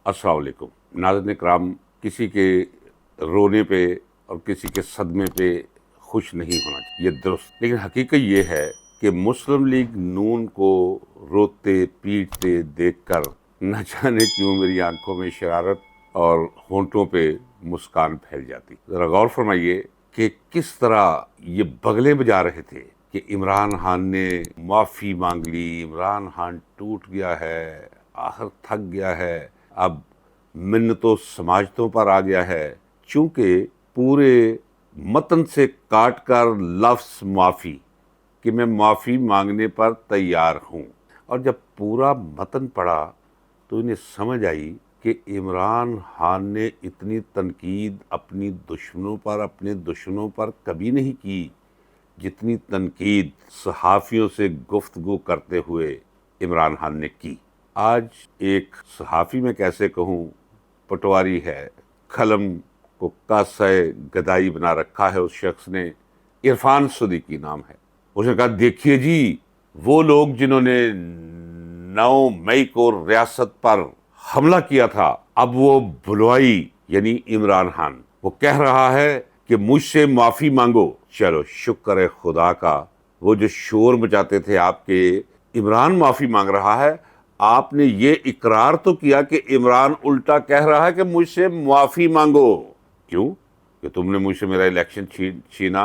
अस्सलाम वालेकुम नाज़रीन इकराम। किसी के रोने पे और किसी के सदमे पे खुश नहीं होना चाहिए, ये दुरुस्त। लेकिन हकीकत ये है कि मुस्लिम लीग नून को रोते पीटते देखकर न जाने क्यों मेरी आंखों में शरारत और होंठों पे मुस्कान फैल जाती। ज़रा गौर फरमाइए कि किस तरह ये बगले बजा रहे थे कि इमरान खान ने माफ़ी मांग ली, इमरान खान टूट गया है, आखिर थक गया है, अब मिन्नतों समाजतों पर आ गया है। चूंकि पूरे मतन से काट कर लफ्ज़ माफ़ी कि मैं माफ़ी मांगने पर तैयार हूँ, और जब पूरा मतन पढ़ा तो इन्हें समझ आई कि इमरान खान ने इतनी तनकीद अपने दुश्मनों पर कभी नहीं की जितनी तनकीद सहाफ़ियों से गुफ्तगू करते हुए इमरान खान ने की। आज एक सहाफ़ी में कैसे कहूँ, पटवारी है, कलम को कासे गदाई बना रखा है उस शख्स ने, इरफान सिद्दीकी नाम है। उसने कहा, देखिए जी, वो लोग जिन्होंने 9 मई को रियासत पर हमला किया था, अब वो बुलवाई यानी इमरान खान वो कह रहा है कि मुझसे माफ़ी मांगो। चलो शुक्र है खुदा का, वो जो शोर मचाते थे आपके, इमरान माफ़ी मांग रहा है। आपने ये इकरार तो किया कि इमरान उल्टा कह रहा है कि मुझसे माफ़ी मांगो। क्यों? कि तुमने मुझसे मेरा इलेक्शन छीना,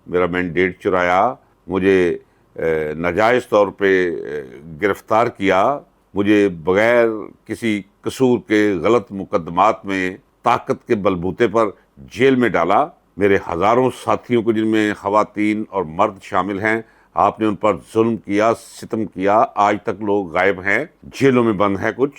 मेरा मैंडेट चुराया, मुझे नाजायज़ तौर पे गिरफ्तार किया, मुझे बग़ैर किसी कसूर के गलत मुकदमात में ताकत के बलबूते पर जेल में डाला। मेरे हज़ारों साथियों को, जिनमें ख़वातीन और मर्द शामिल हैं, आपने उन पर जुल्म किया, सितम किया। आज तक लोग गायब हैं, जेलों में बंद हैं कुछ,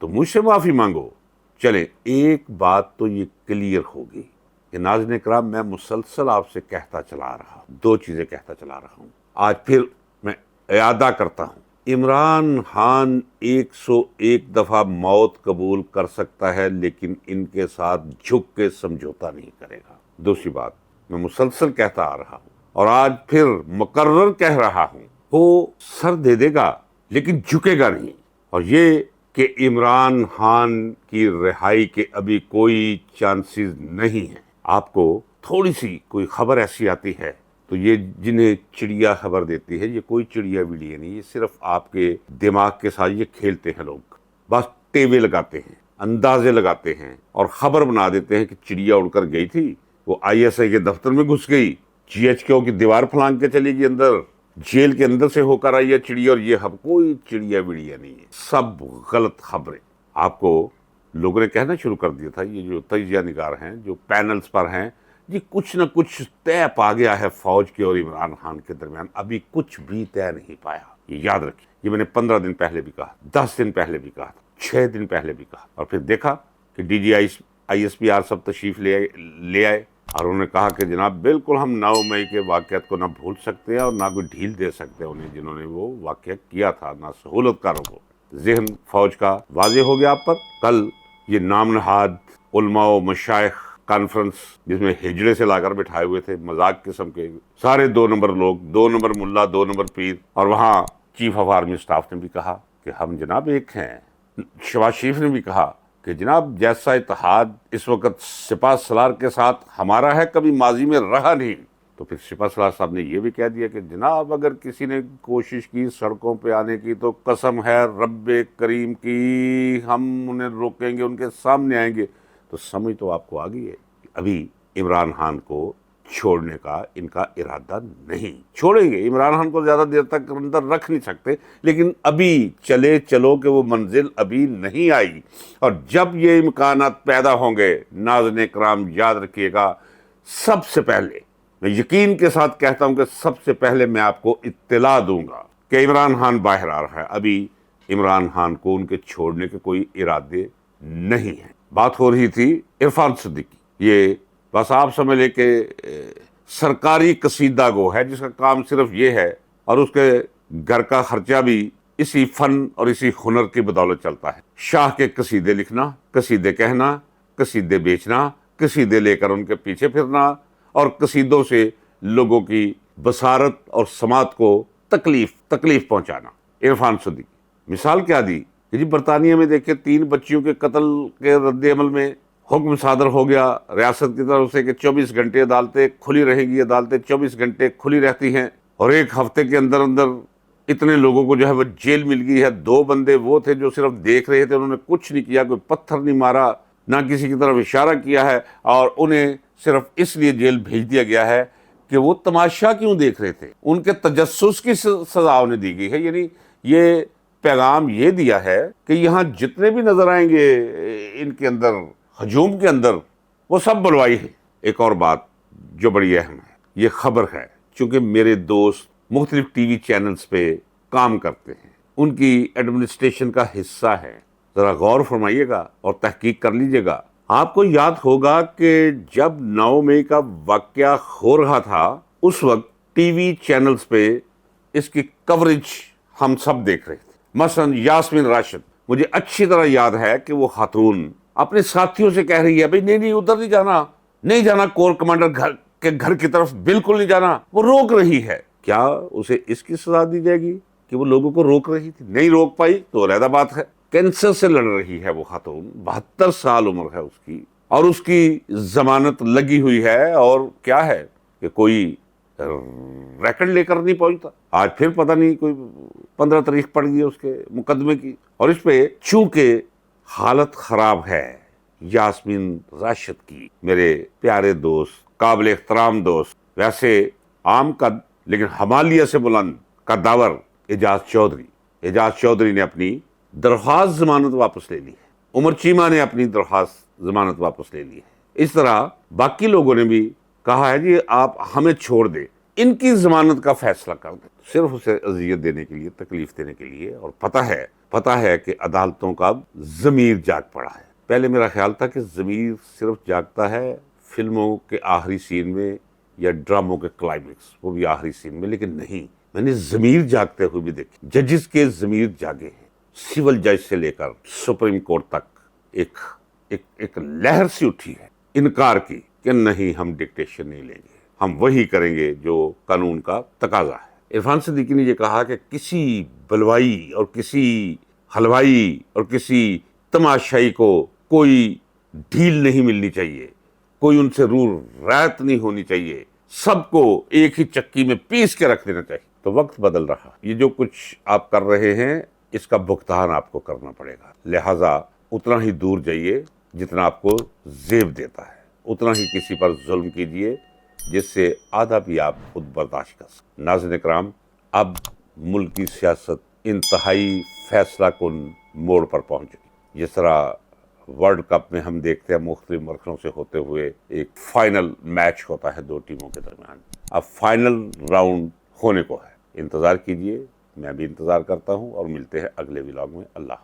तो मुझसे माफ़ी मांगो। चले, एक बात तो ये क्लियर होगी कि नाज़रीन इकराम, मैं मुसलसल आपसे कहता चला रहा हूँ, 2 चीज़ें कहता चला रहा हूँ। आज फिर मैं इयादा करता हूँ, इमरान खान 101 दफ़ा मौत कबूल कर सकता है, लेकिन इनके साथ झुक के समझौता नहीं करेगा। दूसरी बात, मैं मुसलसल कहता आ रहा हूँ और आज फिर मुकर्रर कह रहा हूँ, वो सर दे देगा लेकिन झुकेगा नहीं। और ये कि इमरान खान की रिहाई के अभी कोई चांसेस नहीं है। आपको थोड़ी सी कोई खबर ऐसी आती है तो ये जिन्हें चिड़िया खबर देती है, ये कोई चिड़िया विड़िया नहीं, ये सिर्फ आपके दिमाग के साथ ये खेलते हैं लोग। बस टेवे लगाते हैं, अंदाजे लगाते हैं और खबर बना देते हैं कि चिड़िया उड़कर गई थी, वो ISI के दफ्तर में घुस गई, GHQ की दीवार फलांग के चली गई अंदर, जेल के अंदर से होकर आई है चिड़िया। और ये हम कोई चिड़िया विड़िया नहीं है, सब गलत खबरें। आपको लोगों ने कहना शुरू कर दिया था, ये जो तजिया निगार हैं, जो पैनल्स पर हैं, ये कुछ न कुछ तय पा गया है फौज के और इमरान खान के दरमियान। अभी कुछ भी तय नहीं पाया, ये याद रखिए। ये मैंने 15 दिन पहले भी कहा, 10 दिन पहले भी कहा, 6 दिन पहले भी कहा, और फिर देखा कि DG ISPR सब तशरीफ ले आए और उन्होंने कहा कि जनाब बिल्कुल हम 9 मई के वाक़यात को ना भूल सकते हैं और ना कोई ढील दे सकते हैं उन्हें, जिन्होंने वो वाक़या किया था, ना सहूलतकारों को। ज़हन फौज का वाज़े हो गया आप पर। कल ये नामनहाद उलमा व मशाइख कॉन्फ्रेंस, जिसमें हिजड़े से लाकर बिठाए हुए थे, मजाक किस्म के सारे 2 नंबर लोग, 2 नंबर मुल्ला, 2 नंबर पीर, और वहाँ चीफ ऑफ आर्मी स्टाफ ने भी कहा कि हम जनाब एक हैं। शहबाज शरीफ ने भी कहा कि जनाब जैसा इत्तेहाद इस वक्त सिपा सलार के साथ हमारा है, कभी माजी में रहा नहीं। तो फिर सिपा सलार साहब ने यह भी कह दिया कि जनाब अगर किसी ने कोशिश की सड़कों पे आने की तो कसम है रब्बे करीम की, हम उन्हें रोकेंगे, उनके सामने आएंगे। तो समझ तो आपको आ गई है, अभी इमरान खान को छोड़ने का इनका इरादा नहीं। छोड़ेंगे इमरान खान को, ज़्यादा देर तक अंदर रख नहीं सकते, लेकिन अभी चलो कि वो मंजिल अभी नहीं आई। और जब ये इम्कानात पैदा होंगे, नाज़रीन इकराम याद रखिएगा, सबसे पहले मैं यकीन के साथ कहता हूं कि सबसे पहले मैं आपको इत्तला दूंगा कि इमरान खान बाहर आ रहा है। अभी इमरान खान को उनके छोड़ने के कोई इरादे नहीं है। बात हो रही थी इरफान सिद्दीकी, ये बस आप समझ ले कि सरकारी कसीदा गो है, जिसका काम सिर्फ ये है, और उसके घर का खर्चा भी इसी फन और इसी हुनर की बदौलत चलता है। शाह के कसीदे लिखना, कसीदे कहना, कसीदे बेचना, कसीदे लेकर उनके पीछे फिरना और कसीदों से लोगों की बसारत और समात को तकलीफ पहुंचाना। इरफान सिद्दीकी मिसाल क्या दी کہ جی برطانیہ میں دیکھیں 3 بچیوں کے قتل کے رد عمل میں حکم صادر ہو گیا ریاست کی طرف سے کہ 24 گھنٹے عدالتیں کھلی رہیں گی، عدالتیں 24 گھنٹے کھلی رہتی ہیں، اور ایک ہفتے کے اندر اندر اتنے لوگوں کو جو ہے وہ جیل مل گئی ہے۔ 2 بندے وہ تھے جو صرف دیکھ رہے تھے، انہوں نے کچھ نہیں کیا، کوئی پتھر نہیں مارا، نہ کسی کی طرف اشارہ کیا ہے، اور انہیں صرف اس لیے جیل بھیج دیا گیا ہے کہ وہ تماشا کیوں دیکھ رہے تھے، ان کے تجسس کی سزا انہیں دی گئی ہے۔ یعنی یہ پیغام یہ دیا ہے کہ یہاں جتنے بھی نظر آئیں گے ان کے اندر ہجوم کے اندر، وہ سب بلوائی ہے۔ ایک اور بات جو بڑی اہم ہے، یہ خبر ہے، چونکہ میرے دوست مختلف ٹی وی چینلز پہ کام کرتے ہیں، ان کی ایڈمنسٹریشن کا حصہ ہے، ذرا غور فرمائیے گا اور تحقیق کر لیجئے گا۔ آپ کو یاد ہوگا کہ جب 9 مئی کا واقعہ ہو رہا تھا، اس وقت ٹی وی چینلز پہ اس کی کوریج ہم سب دیکھ رہے تھے۔ مثلا یاسمین راشد، مجھے اچھی طرح یاد ہے کہ وہ خاتون اپنے ساتھیوں سے کہہ رہی ہے بھئی نہیں ادھر نہیں جانا کور کمانڈر کے گھر کی طرف بالکل نہیں جانا، وہ روک رہی ہے۔ کیا اسے اس کی سزا دی جائے گی کہ وہ لوگوں کو روک رہی تھی؟ نہیں روک پائی تو علیحدہ بات ہے۔ کینسر سے لڑ رہی ہے وہ خاتون، 72 سال عمر ہے اس کی، اور اس کی ضمانت لگی ہوئی ہے، اور کیا ہے کہ کوئی ریکٹ لے کر نہیں پہنچتا۔ آج پھر پتہ نہیں کوئی 15 تاریخ پڑ گئی اس کے مقدمے کی، اور اس پہ چونکہ حالت خراب ہے یاسمین راشد کی، میرے پیارے دوست، قابل احترام دوست، ویسے عام قد لیکن ہمالیہ سے بلند قداور اعجاز چودھری نے اپنی درخواست ضمانت واپس لے لی ہے، عمر چیمہ نے اپنی درخواست ضمانت واپس لے لی ہے، اس طرح باقی لوگوں نے بھی کہا ہے جی آپ ہمیں چھوڑ دیں، ان کی ضمانت کا فیصلہ کر دیں، صرف اسے اذیت دینے کے لیے، تکلیف دینے کے لیے۔ اور پتہ ہے کہ عدالتوں کا اب ضمیر جاگ پڑا ہے۔ پہلے میرا خیال تھا کہ ضمیر صرف جاگتا ہے فلموں کے آخری سین میں یا ڈراموں کے کلائمیکس، وہ بھی آخری سین میں، لیکن نہیں، میں نے ضمیر جاگتے ہوئے بھی دیکھی، ججز کے ضمیر جاگے ہیں، سول جج سے لے کر سپریم کورٹ تک ایک لہر سی اٹھی ہے انکار کی کہ نہیں، ہم ڈکٹیشن نہیں لیں گے، ہم وہی کریں گے جو قانون کا تقاضا ہے۔ عرفان صدیقی نے یہ کہا کہ کسی بلوائی اور کسی حلوائی اور کسی تماشائی کو کوئی ڈھیل نہیں ملنی چاہیے، کوئی ان سے روح رعایت نہیں ہونی چاہیے، سب کو ایک ہی چکی میں پیس کے رکھ دینا چاہیے۔ تو وقت بدل رہا، یہ جو کچھ آپ کر رہے ہیں اس کا بھگتان آپ کو کرنا پڑے گا، لہٰذا اتنا ہی دور جائیے جتنا آپ کو زیب دیتا ہے، اتنا ہی کسی پر ظلم کیجئے جس سے آدھا بھی آپ خود برداشت کر سکیں۔ ناظرین کرام، اب ملک کی سیاست انتہائی فیصلہ کن موڑ پر پہنچ چکی۔ جس طرح ورلڈ کپ میں ہم دیکھتے ہیں مختلف ملکوں سے ہوتے ہوئے ایک فائنل میچ ہوتا ہے 2 ٹیموں کے درمیان، اب فائنل راؤنڈ ہونے کو ہے، انتظار کیجئے، میں بھی انتظار کرتا ہوں، اور ملتے ہیں اگلے ولاگ میں۔ اللہ حافظ۔